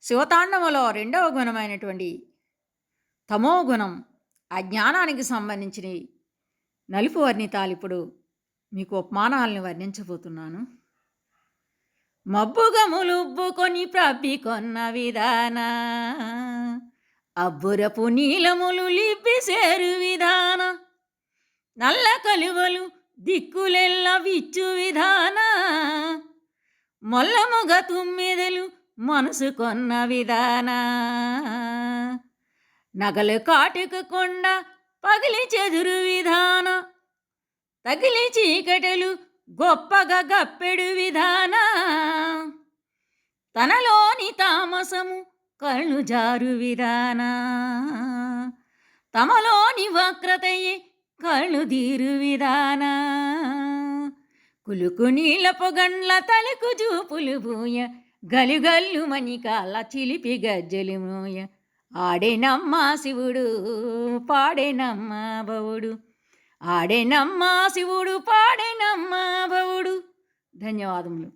శివతాండవలో రెండవ గుణమైనటువంటి తమో గుణం, అజ్ఞానానికి సంబంధించిన నలుపు వర్ణితాలు ఇప్పుడు మీకు ఉపమానాలను వర్ణించబోతున్నాను. మబ్బుగములుబ్బుకొని ప్రబ్బి కొన్న విధాన, అబ్బురపు నీలములు లిప్పి సేరు విధాన, నల్ల కలువలు దిక్కులెల్ల విచ్చు విధాన, మొల్లముగ తుమ్మెదలు మనసు కొన్న విధాన, నగలు కాటుక కొండ పగిలి చెదురు విధాన, తగిలి చీకటలు గొప్పగా గప్పెడు విధాన, తనలోని తామసము కళ్ళు జారు విధాన, తమలోని వక్రతయే కళ్ళు దీరు విధాన, కులుకు నీళ్ళ పొగండ్ల తలకు జూపులు బూయ, గలుగల్లు మణికాల చిలిపి గజ్జలు మోయ, ఆడేనమ్మా శివుడు పాడేనమ్మా భవుడు, ఆడేనమ్మా శివుడు పాడేనమ్మా భవుడు. ధన్యవాదములు.